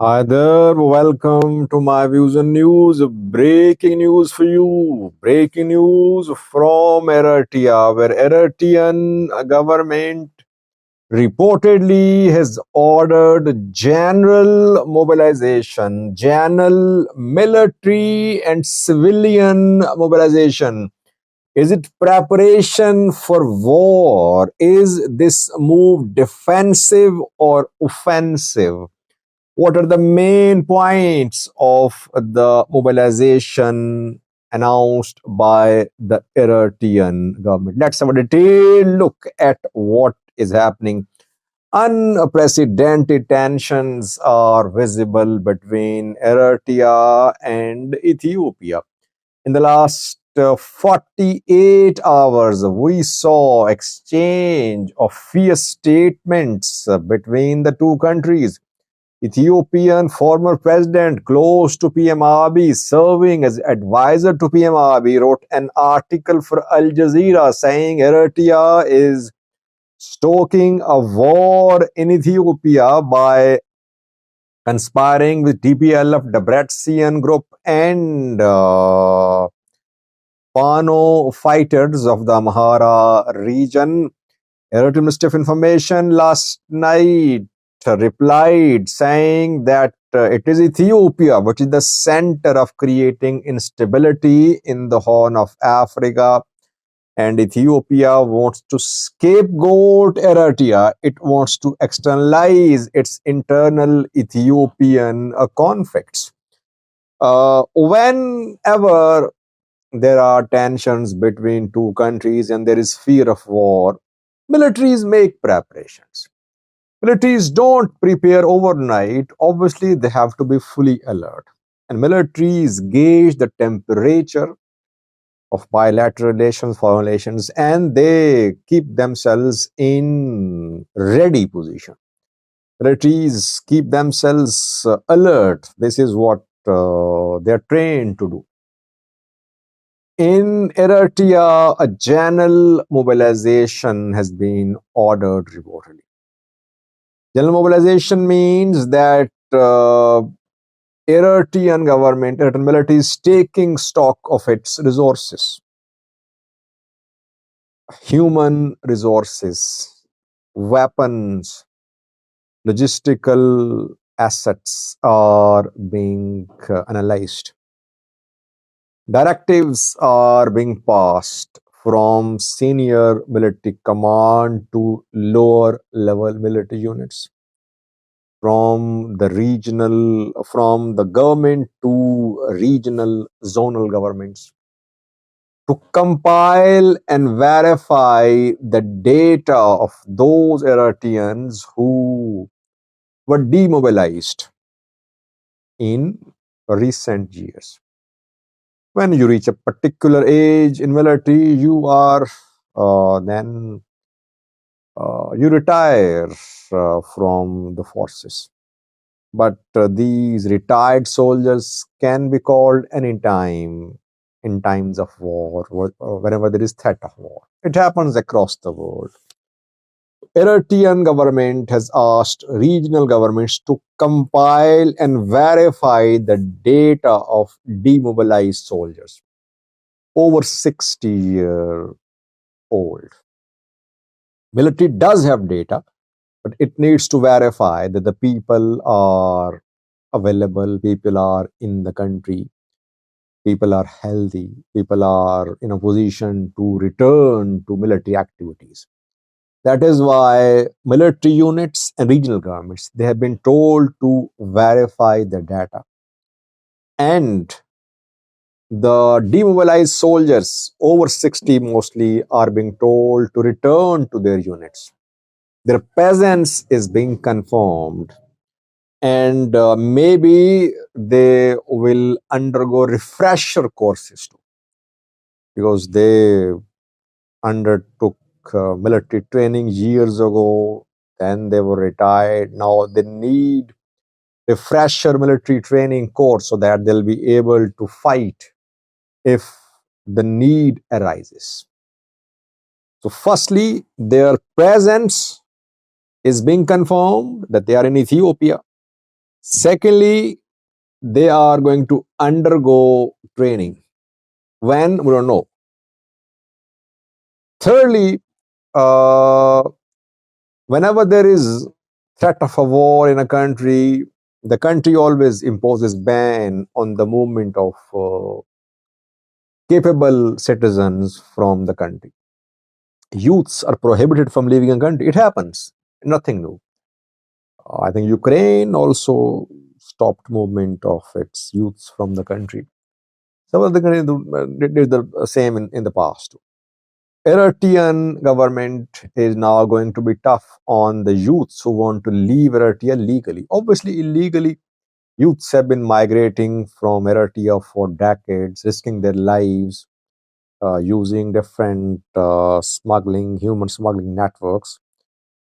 Hi there, welcome to my views and news. Breaking news for you. Breaking news from Eritrea, where Eritrean government reportedly has ordered general mobilization, general military and civilian mobilization. Is it preparation for war? Is this move defensive or offensive? What are the main points of the mobilization announced by the Eritrean government? Let's have a detailed look at what is happening. Unprecedented tensions are visible between Eritrea and Ethiopia. In the last 48 hours, we saw exchange of fierce statements between the two countries. Ethiopian former president close to PM Abiy, serving as advisor to PM Abiy, wrote an article for Al Jazeera saying Eritrea is stoking a war in Ethiopia by conspiring with TPLF, Debrecen Group, and Fano fighters of the Amhara region. Eritrean Ministry of Information last night replied saying that it is Ethiopia which is the center of creating instability in the Horn of Africa, and Ethiopia wants to scapegoat Eritrea. It wants to externalize its internal Ethiopian conflicts. Whenever there are tensions between two countries and there is fear of war, militaries make preparations. Militaries don't prepare overnight. Obviously, they have to be fully alert. And militaries gauge the temperature of bilateral relations, foreign relations, and they keep themselves in ready position. Militaries keep themselves alert. This is what they're trained to do. In Eritrea, a general mobilization has been ordered reportedly. General mobilization means that Eritrean government, Eritrean military is taking stock of its resources, human resources, weapons, logistical assets are being analyzed. Directives are being passed from senior military command to lower level military units, from the government to regional zonal governments, to compile and verify the data of those Eritreans who were demobilized in recent years. When you reach a particular age in military, you are then you retire from the forces. But these retired soldiers can be called anytime in times of war, whenever there is threat of war. It happens across the world. Eritrean government has asked regional governments to compile and verify the data of demobilized soldiers over 60-year old. Military does have data, but it needs to verify that the people are available, people are in the country, people are healthy, people are in a position to return to military activities. That is why military units and regional governments, they have been told to verify the data. And the demobilized soldiers, over 60 mostly, are being told to return to their units. Their presence is being confirmed, and maybe they will undergo refresher courses too, because they undertook military training years ago, then they were retired. Now they need refresher military training course so that they'll be able to fight if the need arises. So firstly, their presence is being confirmed, that they are in Ethiopia. Secondly, they are going to undergo training. When? We don't know. Thirdly, uh, whenever there is threat of a war in a country, the country always imposes ban on the movement of capable citizens from the country. Youths are prohibited from leaving a country. It happens. Nothing new. I think Ukraine also stopped movement of its youths from the country. Some of the countries did the same in the past. Eritrean government is now going to be tough on the youths who want to leave Eritrea legally. Obviously, illegally, youths have been migrating from Eritrea for decades, risking their lives, using different human smuggling networks.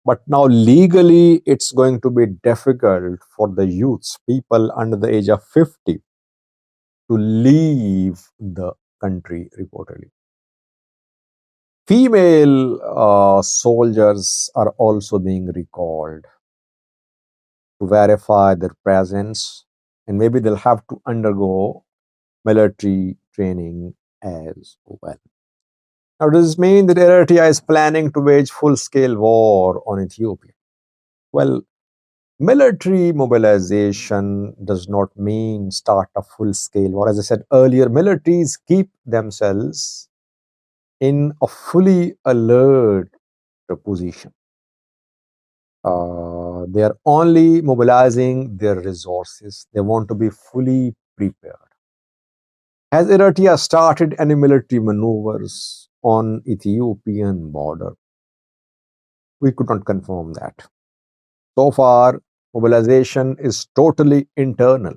But now legally, it's going to be difficult for the youths, people under the age of 50, to leave the country reportedly. Female soldiers are also being recalled to verify their presence, and maybe they'll have to undergo military training as well. Now, does this mean that Eritrea is planning to wage full-scale war on Ethiopia? Well, military mobilization does not mean start a full-scale war. As I said earlier, militaries keep themselves in a fully alert position. They are only mobilizing their resources. They want to be fully prepared. Has Eritrea started any military maneuvers on Ethiopian border? We could not confirm that. So far, mobilization is totally internal.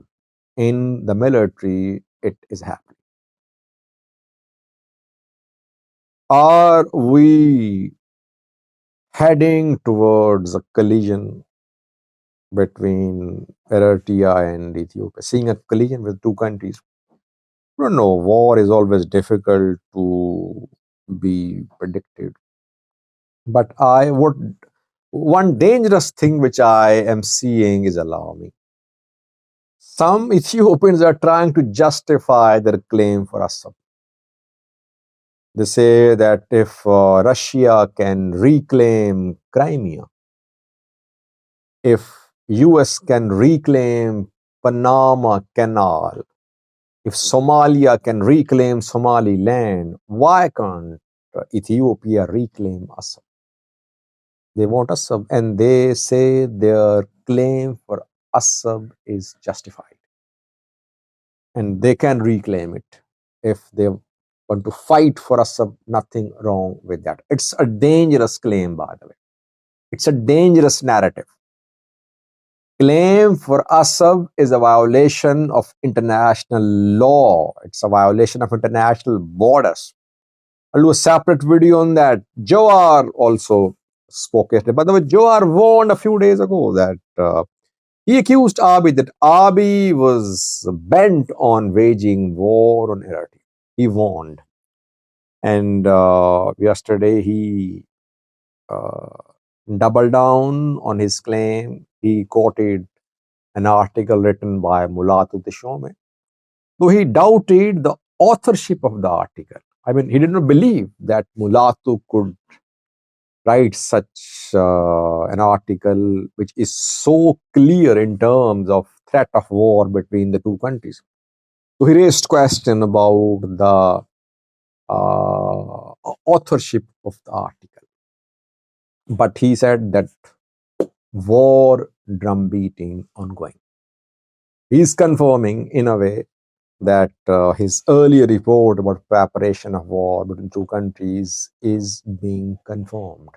In the military, it is happening. Are we heading towards a collision between Eritrea and Ethiopia, seeing a collision with two countries? I don't know. War is always difficult to be predicted. But one dangerous thing which I am seeing is alarming. Some Ethiopians are trying to justify their claim for Assab. They say that if Russia can reclaim Crimea, if US can reclaim Panama Canal, if Somalia can reclaim Somaliland, why can't Ethiopia reclaim Assab? They want Assab, and they say their claim for Assab is justified. And they can reclaim it if they want to fight for Assab. Nothing wrong with that. It's a dangerous claim, by the way. It's a dangerous narrative. Claim for Assab is a violation of international law. It's a violation of international borders. I'll do a separate video on that. Jawar also spoke yesterday. By the way, Jawar warned a few days ago that he accused Abiy that Abiy was bent on waging war on Eritrea. He warned. And yesterday he doubled down on his claim. He quoted an article written by Mulatu Teshome, though he doubted the authorship of the article. I mean, he did not believe that Mulatu could write such an article which is so clear in terms of threat of war between the two countries. So he raised question about the authorship of the article. But he said that war drumbeating ongoing. He's confirming in a way that his earlier report about preparation of war between two countries is being confirmed.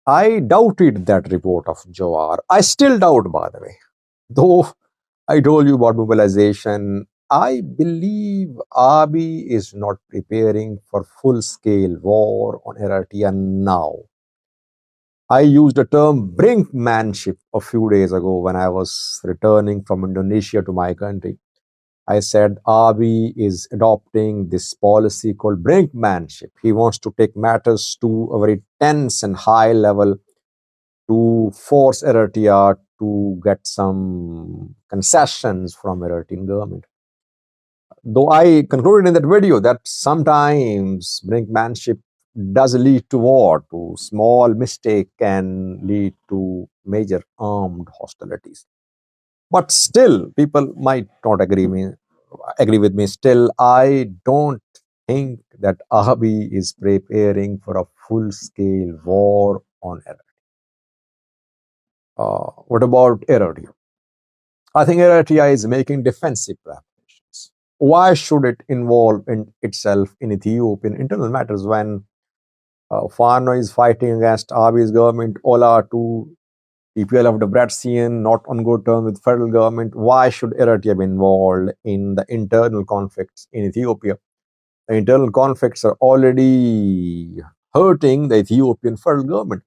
I doubted that report of Jawar. I still doubt, by the way. Though I told you about mobilization, I believe Abiy is not preparing for full-scale war on Eritrea now. I used the term brinkmanship a few days ago when I was returning from Indonesia to my country. I said Abiy is adopting this policy called brinkmanship. He wants to take matters to a very tense and high level to force Eritrea to get some concessions from Eritrean government. Though I concluded in that video that sometimes brinkmanship does lead to war, to small mistake can lead to major armed hostilities. But still, people might not agree with me. Still, I don't think that Abiy is preparing for a full-scale war on Eritrea. What about Eritrea? I think Eritrea is making defensive preparations. Why should it involve in itself in Ethiopian internal matters when Fano is fighting against Abiy's government, Ola to TPLF Debrecen, not on good terms with federal government? Why should Eritrea be involved in the internal conflicts in Ethiopia? The internal conflicts are already hurting the Ethiopian federal government.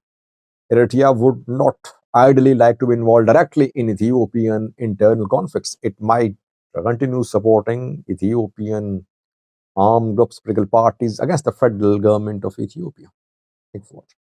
Eritrea would not ideally like to be involved directly in Ethiopian internal conflicts. It might continue supporting Ethiopian armed groups, political parties against the federal government of Ethiopia. Thanks for watching.